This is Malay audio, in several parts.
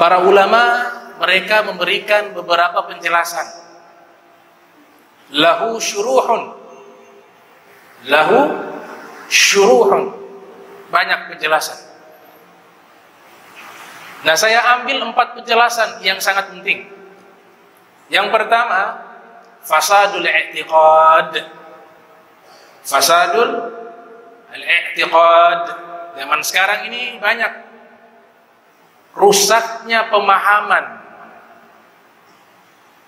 Para ulama mereka memberikan beberapa penjelasan. Lahu syuruhun, banyak penjelasan. Nah, saya ambil 4 penjelasan yang sangat penting. Yang pertama, fasadul i'tiqad. Fasadul i'tiqad. Zaman sekarang ini banyak rusaknya pemahaman.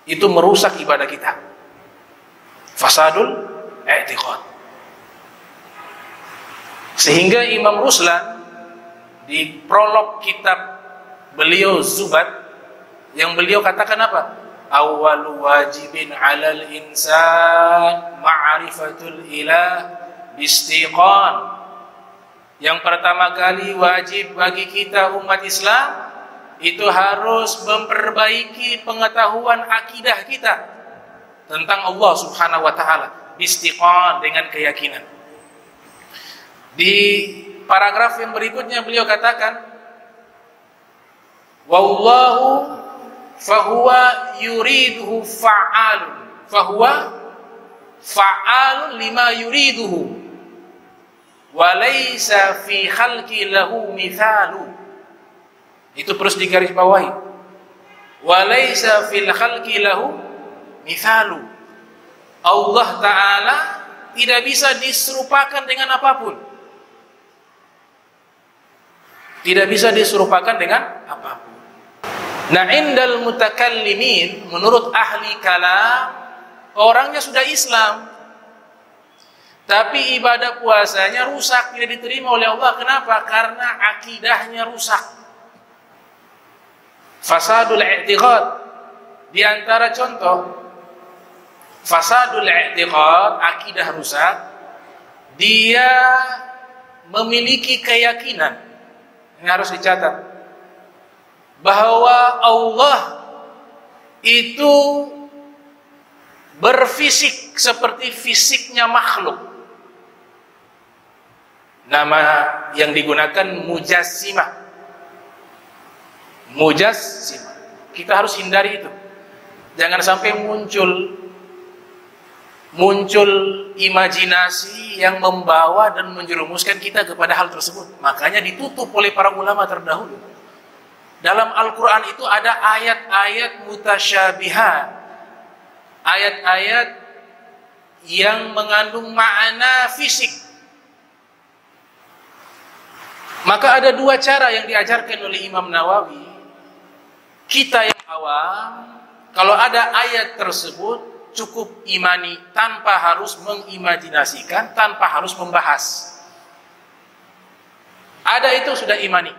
Itu merusak ibadah kita. Fasadul i'tiqad. Sehingga Imam Ruslan di prolog kitab beliau Zubat, yang beliau katakan apa? Awwalu wajibin 'alal insan ma'rifatul ilah bistiqan. Yang pertama kali wajib bagi kita umat Islam itu harus memperbaiki pengetahuan akidah kita tentang Allah Subhanahu wa taala, bistiqan, dengan keyakinan. Di paragraf yang berikutnya beliau katakan, wallahu fahuwa yuriduhu fa'alun, fahuwa fa'alun lima yuriduhu wa laysa fi khalqi lahu mithalu. Itu terus digarisbawahi, wa laysa fil khalqi lahu mithalu. Allah Ta'ala tidak bisa diserupakan dengan apapun. Tidak bisa diserupakan dengan apapun. Nah, indal mutakallimin, menurut ahli kalam, orangnya sudah Islam, tapi ibadah puasanya rusak, tidak diterima oleh Allah. Kenapa? Karena akidahnya rusak. Fasadul i'tiqad. Di antara contoh fasadul i'tiqad, akidah rusak, dia memiliki keyakinan, ini harus dicatat, bahwa Allah itu berfisik seperti fisiknya makhluk. Nama yang digunakan mujassimah. Mujassimah. Kita harus hindari itu. Jangan sampai muncul imajinasi yang membawa dan menjerumuskan kita kepada hal tersebut. Makanya ditutup oleh para ulama terdahulu. Dalam Al-Quran itu ada ayat-ayat mutasyabihat, ayat-ayat yang mengandung makna fisik. Maka ada 2 cara yang diajarkan oleh Imam Nawawi. Kita yang awam, kalau ada ayat tersebut, cukup imani tanpa harus mengimajinasikan, tanpa harus membahas. Ada itu sudah imani.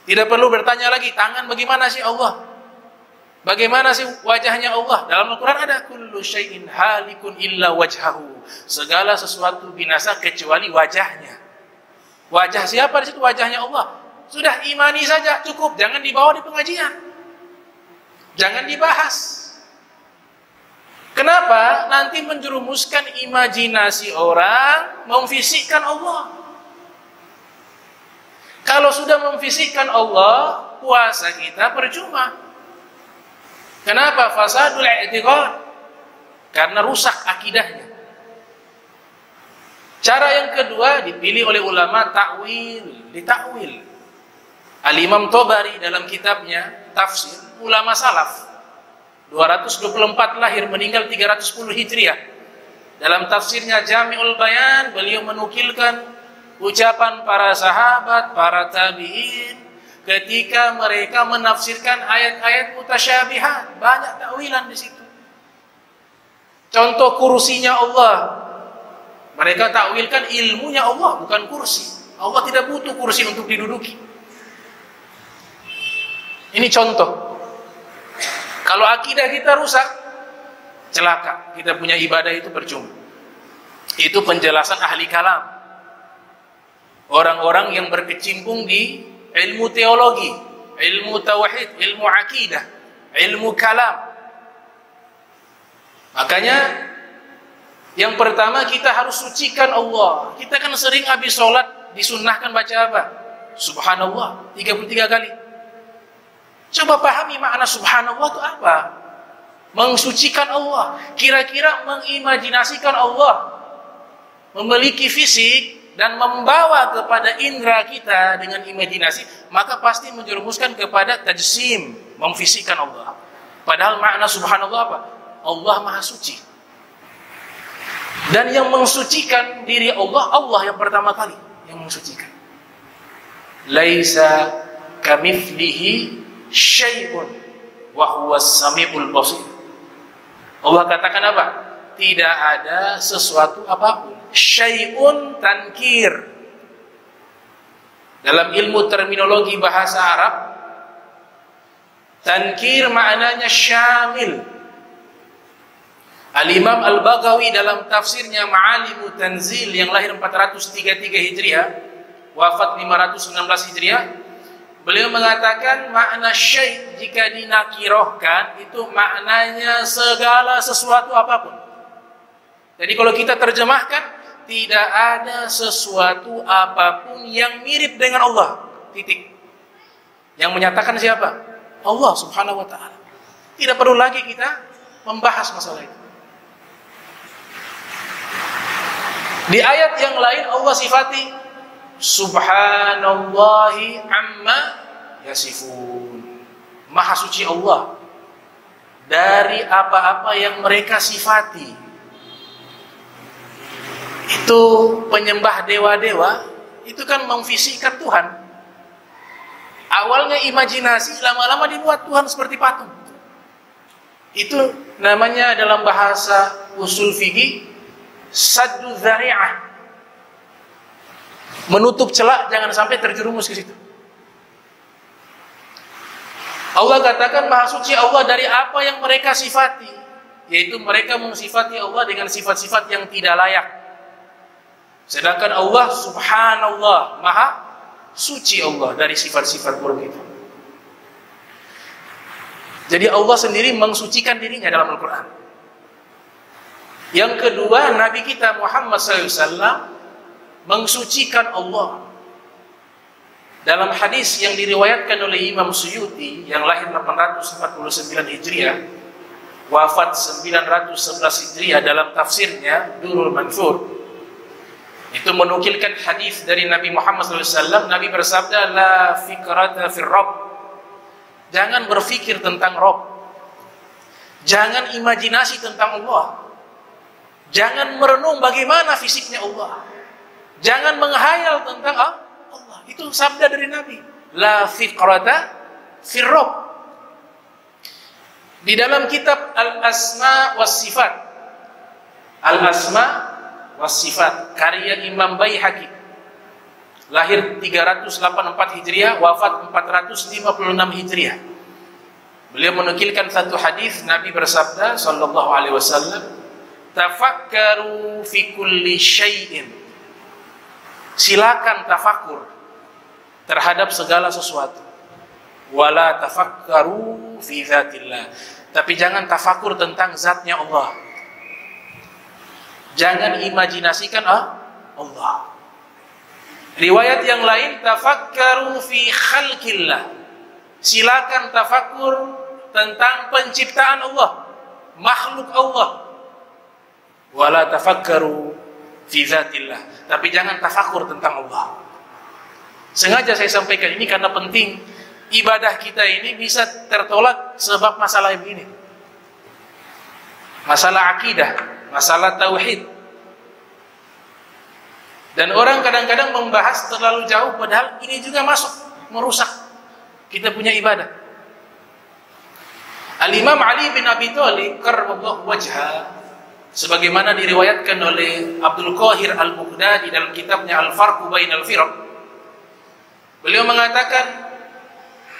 Tidak perlu bertanya lagi, tangan bagaimana sih Allah? Bagaimana sih wajahnya Allah? Dalam Al-Quran ada kullu syai'in halikun illa wajhahu. Segala sesuatu binasa kecuali wajahnya. Wajah siapa di situ? Wajahnya Allah. Sudah imani saja cukup, jangan dibawa di pengajian. Jangan dibahas. Kenapa? Nanti menjerumuskan imajinasi orang memfisikkan Allah. Kalau sudah memfisikkan Allah, puasa kita percuma. Kenapa? Fasadul i'tiqad. Karena rusak akidahnya. Cara yang kedua dipilih oleh ulama takwil, ditakwil. Al-Imam Tabari dalam kitabnya Tafsir, ulama salaf 224 lahir, meninggal 310 Hijriah. Dalam tafsirnya Jami'ul Bayan, beliau menukilkan ucapan para sahabat, para tabi'in ketika mereka menafsirkan ayat-ayat mutasyabihat. Banyak takwilan di situ. Contoh kursinya Allah. Mereka takwilkan ilmunya Allah, bukan kursi. Allah tidak butuh kursi untuk diduduki. Ini contoh. Kalau akidah kita rusak, celaka. Kita punya ibadah itu percuma. Itu penjelasan ahli kalam. Orang-orang yang berkecimpung di ilmu teologi, ilmu tauhid, ilmu akidah, ilmu kalam. Makanya yang pertama kita harus sucikan Allah. Kita kan sering habis sholat disunnahkan baca apa? Subhanallah 33 kali. Coba pahami makna subhanallah itu apa? Mensucikan Allah. Kira-kira mengimajinasikan Allah memiliki fisik dan membawa kepada indera kita dengan imajinasi, maka pasti menjerumuskan kepada tajsim, memfisikkan Allah. Padahal makna subhanallah apa? Allah maha suci. Dan yang mensucikan diri Allah, Allah yang pertama kali yang mensucikan. Laisa kamitslihi syai'un wa huwas samiul basir. Allah katakan apa? Tidak ada sesuatu apapun. Syai'un tankir. Dalam ilmu terminologi bahasa Arab, tankir maknanya syamil. Al-Imam Al-Baghawi dalam tafsirnya Ma'alimu Tanzil yang lahir 433 Hijriah, wafat 516 Hijriah, beliau mengatakan makna syai' jika dinakirohkan itu maknanya segala sesuatu apapun. Jadi kalau kita terjemahkan, tidak ada sesuatu apapun yang mirip dengan Allah. Titik. Yang menyatakan siapa? Allah subhanahu wa ta'ala. Tidak perlu lagi kita membahas masalah itu. Di ayat yang lain Allah sifati Subhanallahi amma yasifun. Maha suci Allah dari apa-apa yang mereka sifati. Itu penyembah dewa-dewa, itu kan memfisikkan Tuhan. Awalnya imajinasi, lama-lama dibuat Tuhan seperti patung. Itu namanya dalam bahasa usul fikih saddu dzari'ah. Menutup celah jangan sampai terjerumus ke situ. Allah katakan maha suci Allah dari apa yang mereka sifati, yaitu mereka mensifati Allah dengan sifat-sifat yang tidak layak. Sedangkan Allah subhanallah maha suci Allah dari sifat-sifat buruk itu. Jadi Allah sendiri mensucikan dirinya dalam Al-Quran. Yang kedua, Nabi kita Muhammad SAW mensucikan Allah. Dalam hadis yang diriwayatkan oleh Imam Suyuti yang lahir 849 Hijriah, wafat 911 Hijriah, dalam tafsirnya Durrul Mansur, itu menukilkan hadis dari Nabi Muhammad SAW. Nabi bersabda, la fikrata fir Rabb. Jangan berfikir tentang Rabb. Jangan imajinasi tentang Allah. Jangan merenung bagaimana fisiknya Allah. Jangan menghayal tentang Allah. Itu sabda dari Nabi. La fikrata fir Rabb. Di dalam kitab Al-Asma was Sifat, Al-Asma was-Sifat karya Imam Baihaqi, lahir 384 Hijriah, wafat 456 Hijriah. Beliau menukilkan satu hadis Nabi bersabda sallallahu alaihi wasallam, tafakkaru fi kulli syai'in. Silakan tafakur terhadap segala sesuatu. Wala tafakkaru fi dzatillah. Tapi jangan tafakur tentang zatnya Allah. Jangan imajinasikan Allah. Riwayat yang lain, tafakkaru fi khalqillah. Silakan tafakur tentang penciptaan Allah, makhluk Allah. Wala tafakkaru fi dzatillah. Tapi jangan tafakur tentang Allah. Sengaja saya sampaikan ini karena penting. Ibadah kita ini bisa tertolak sebab masalah begini. Masalah akidah, masalah tauhid. Dan orang kadang-kadang membahas terlalu jauh, padahal ini juga masuk merusak kita punya ibadah. Al-Imam Ali bin Abi Thalib karramallahu wajha, sebagaimana diriwayatkan oleh Abdul Qahir Al-Baghdadi dalam kitabnya Al-Farqu Bainal Firaq, beliau mengatakan,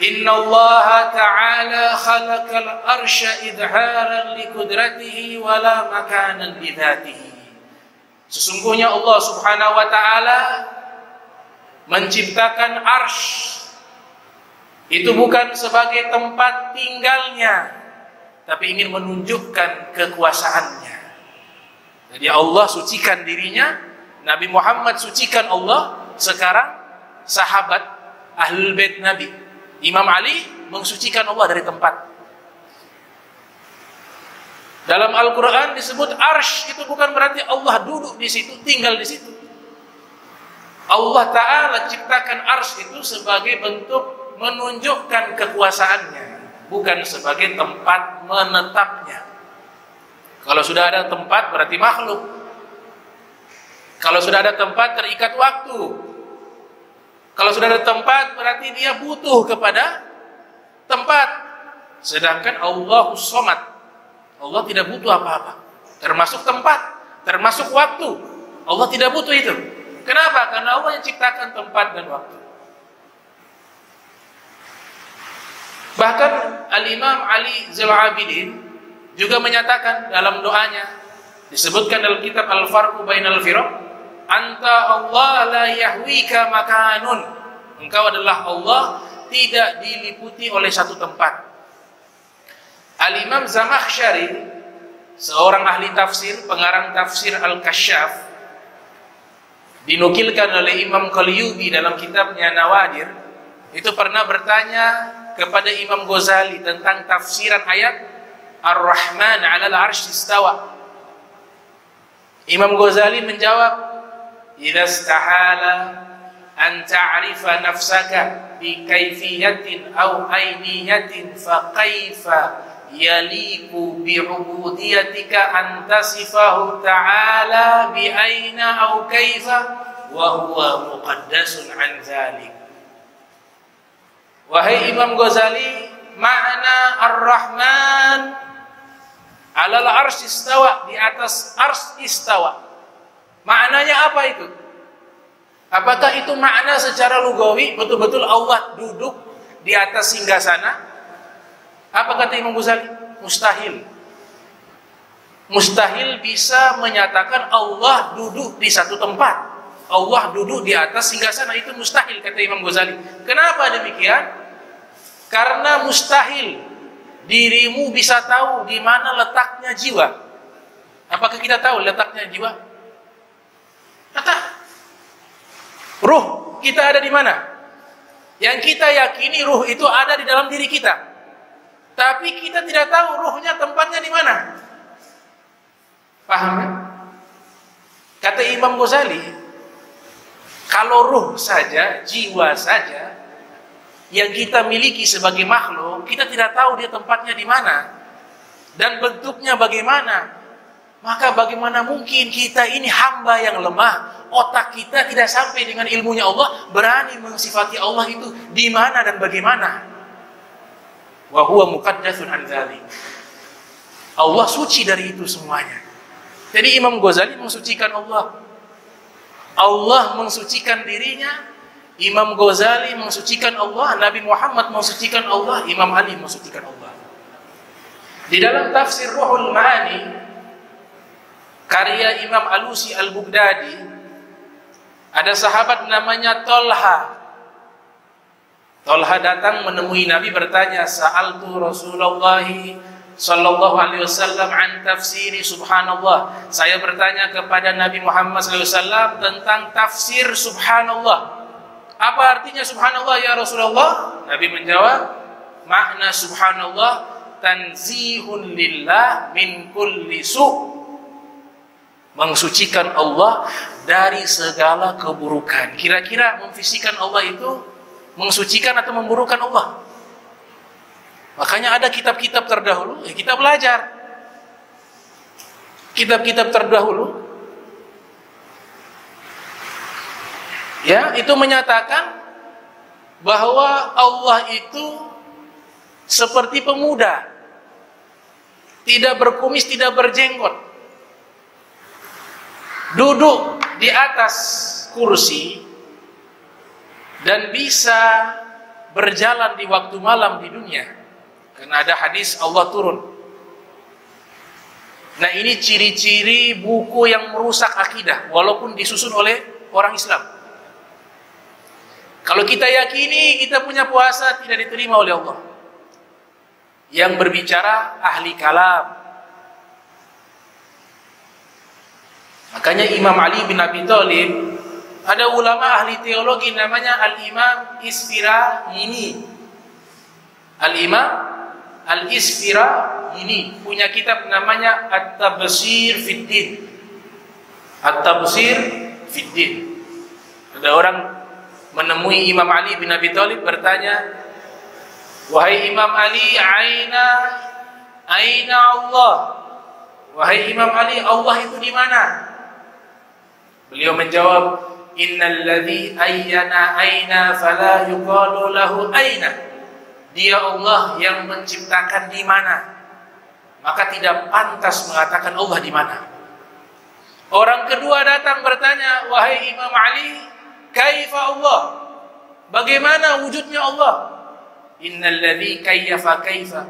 Inna Allah Ta'ala khalaqal arsya idharan li kudratihi wala makanan bidhatihi. Sesungguhnya Allah Subhanahu wa Ta'ala menciptakan arsy itu bukan sebagai tempat tinggalnya, tapi ingin menunjukkan kekuasaannya. Jadi Allah sucikan dirinya, Nabi Muhammad sucikan Allah sekarang sahabat Ahlul Bait Nabi. Imam Ali mensucikan Allah dari tempat. Dalam Al-Quran disebut arsh, itu bukan berarti Allah duduk di situ, tinggal di situ. Allah Ta'ala ciptakan arsh itu sebagai bentuk menunjukkan kekuasaannya, bukan sebagai tempat menetapnya. Kalau sudah ada tempat berarti makhluk. Kalau sudah ada tempat terikat waktu. Kalau sudah ada tempat berarti dia butuh kepada tempat. Sedangkan Allahus Somad, Allah tidak butuh apa-apa, termasuk tempat, termasuk waktu. Allah tidak butuh itu. Kenapa? Karena Allah yang ciptakan tempat dan waktu. Bahkan Al-Imam Ali Zainul Abidin juga menyatakan dalam doanya, disebutkan dalam kitab Al-Farqu Bainal Firaq, anta Allah la yahwika makanun. Engkau adalah Allah, tidak diliputi oleh satu tempat. Al-Imam Zamakhsyari, seorang ahli tafsir, pengarang tafsir Al-Kasyaf, dinukilkan oleh Imam Qalyubi dalam kitabnya Nawadir, itu pernah bertanya kepada Imam Ghazali tentang tafsiran ayat Ar-Rahman 'alal 'arsy istawa. Imam Ghazali menjawab, "Idza istahala an ta'rifa nafsaka bi kaifiyatin aw ainiyatin fa kaifa yaliku bi'ubudiyatika an tasifahu ta'ala bi aina aw kaifa wa huwa muqaddasun an dzalik." Wahai Imam Ghazali, makna Ar-Rahman 'alal 'arsy istawa, di atas ars istawa, maknanya apa itu? Apakah itu makna secara lugawi betul-betul Allah duduk di atas singgasana? Apa kata Imam Ghazali? Mustahil. Mustahil bisa menyatakan Allah duduk di satu tempat, Allah duduk di atas singgasana, itu mustahil kata Imam Ghazali. Kenapa demikian? Karena mustahil dirimu bisa tahu di mana letaknya jiwa. Apakah kita tahu letaknya jiwa? Kata ruh kita ada di mana? Yang kita yakini ruh itu ada di dalam diri kita, tapi kita tidak tahu ruhnya tempatnya di mana. Paham kan? Kata Imam Ghazali, kalau ruh saja, jiwa saja yang kita miliki sebagai makhluk, kita tidak tahu dia tempatnya di mana dan bentuknya bagaimana, maka bagaimana mungkin kita ini hamba yang lemah, otak kita tidak sampai dengan ilmunya Allah, berani mensifati Allah itu di mana dan bagaimana. Wa huwa muqaddasun an dzalik. Allah suci dari itu semuanya. Jadi Imam Ghazali mensucikan Allah, Allah mensucikan dirinya, Imam Ghazali mensucikan Allah, Nabi Muhammad mensucikan Allah, Imam Ali mensucikan Allah. Di dalam tafsir Ruhul Ma'ani karya Imam Alusi Al-Baghdadi, ada sahabat namanya Tolha. Tolha datang menemui Nabi bertanya, "Sa'altu Rasulullah sallallahu alaihi wasallam an tafsiri subhanallah." Saya bertanya kepada Nabi Muhammad sallallahu alaihi wasallam tentang tafsir subhanallah. Apa artinya subhanallah ya Rasulullah? Nabi menjawab, makna subhanallah tanzihun lillah min kulli su'. Mensucikan Allah dari segala keburukan. Kira-kira memfisikan Allah itu mensucikan atau memburukan Allah? Makanya ada kitab-kitab terdahulu, ya kita belajar. Kitab-kitab terdahulu ya, itu menyatakan bahwa Allah itu seperti pemuda, tidak berkumis, tidak berjenggot, duduk di atas kursi dan bisa berjalan di waktu malam di dunia. Karena ada hadis Allah turun. Nah, ini ciri-ciri buku yang merusak akidah walaupun disusun oleh orang Islam. Kalau kita yakini kita punya puasa tidak diterima oleh Allah, yang berbicara ahli kalam. Makanya Imam Ali bin Abi Thalib Ada ulama ahli teologi namanya Al-Imam Isfirayini. Al-Imam Al-Isfirayini punya kitab namanya At-Tabsir Fiddin. At-Tabsir Fiddin. Ada orang menemui Imam Ali bin Abi Thalib bertanya, "Wahai Imam Ali, aina Allah?" Wahai Imam Ali, Allah itu di mana? Beliau menjawab, "Innal ladzi ayyana aina fala yuqalu lahu aina." Dia Allah yang menciptakan di mana, maka tidak pantas mengatakan Allah di mana. Orang kedua datang bertanya, "Wahai Imam Ali, kaifa Allah? Bagaimana wujudnya Allah?" Innal ladzi kayyafa kaifa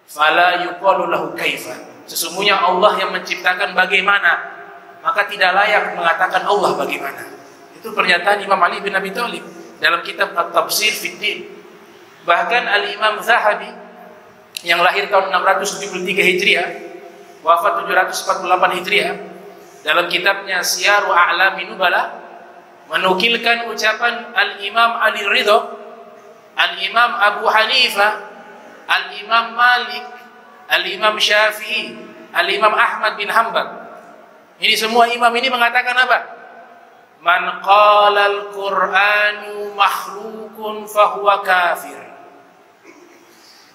fala yuqalu lahu kaifa. Sesungguhnya Allah yang menciptakan bagaimana, maka tidak layak mengatakan Allah bagaimana. Itu pernyataan Imam Ali bin Abi Thalib dalam kitab At-Tabsir Fiddin. Bahkan Al-Imam Zahabi yang lahir tahun 673 Hijriah, wafat 748 Hijriah, dalam kitabnya Syiaru A'lamin Nubala menukilkan ucapan Al-Imam Ali Ridha, Al-Imam Abu Hanifah, Al-Imam Malik, Al-Imam Syafi'i, Al-Imam Ahmad bin Hanbal. Ini semua imam ini mengatakan apa? Man qala al-Qur'anu makhlukun fahuwa kafir.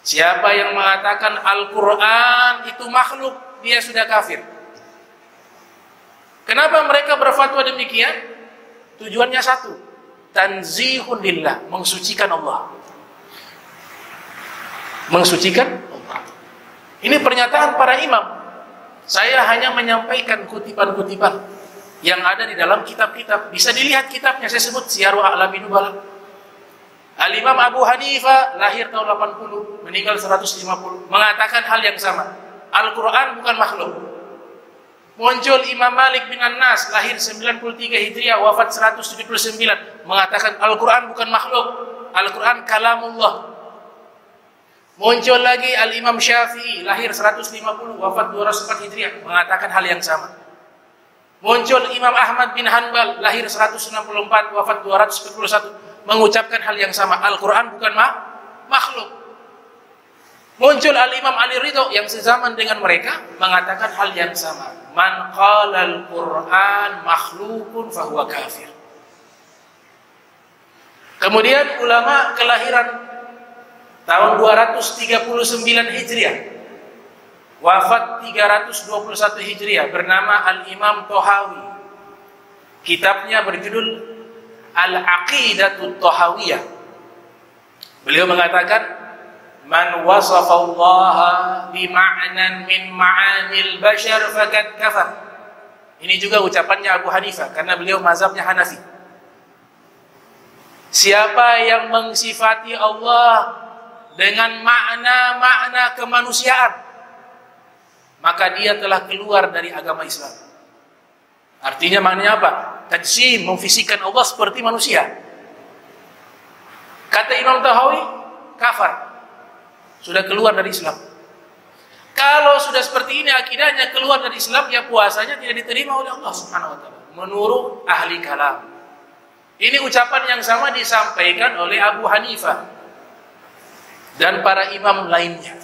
Siapa yang mengatakan Al-Quran itu makhluk, dia sudah kafir. Kenapa mereka berfatwa demikian? Tujuannya satu, tanzihun lillah, mensucikan Allah. Mensucikan Allah. Ini pernyataan para imam. Saya hanya menyampaikan kutipan-kutipan yang ada di dalam kitab-kitab. Bisa dilihat kitabnya, saya sebut Syiaru A'lamin Nubala. Al-Imam Abu Hanifah lahir tahun 80, meninggal 150, mengatakan hal yang sama. Al-Quran bukan makhluk. Muncul Imam Malik bin An-Nas, lahir 93 Hijriah, wafat 179, mengatakan Al-Quran bukan makhluk, Al-Quran kalamullah. Muncul lagi Al-Imam Syafi'i, lahir 150, wafat 204 Hijriah, mengatakan hal yang sama. Muncul Imam Ahmad bin Hanbal, lahir 164, wafat 241, mengucapkan hal yang sama. Al-Quran bukan makhluk. Muncul Al-Imam Ali Ridha yang sezaman dengan mereka, mengatakan hal yang sama. Man qala al-Quran makhlukun fahuwa kafir. Kemudian ulama kelahiran tahun 239 Hijriah, wafat 321 Hijriah, bernama Al-Imam Thahawi. Kitabnya berjudul Al-Aqidatut Thahawiyah. Beliau mengatakan, man wasafa Allah bima'nan min ma'anil bashar faqad kafar. Ini juga ucapannya Abu Hanifah karena beliau mazhabnya Hanafi. Siapa yang mensifati Allah dengan makna-makna kemanusiaan, maka dia telah keluar dari agama Islam. Artinya maknanya apa? Tajsim, memfisikkan Allah seperti manusia. Kata Imam Thahawi, kafar, sudah keluar dari Islam. Kalau sudah seperti ini akidahnya, keluar dari Islam, ya puasanya tidak diterima oleh Allah Subhanahu wa taala menurut ahli kalam. Ini ucapan yang sama disampaikan oleh Abu Hanifah dan para imam lainnya.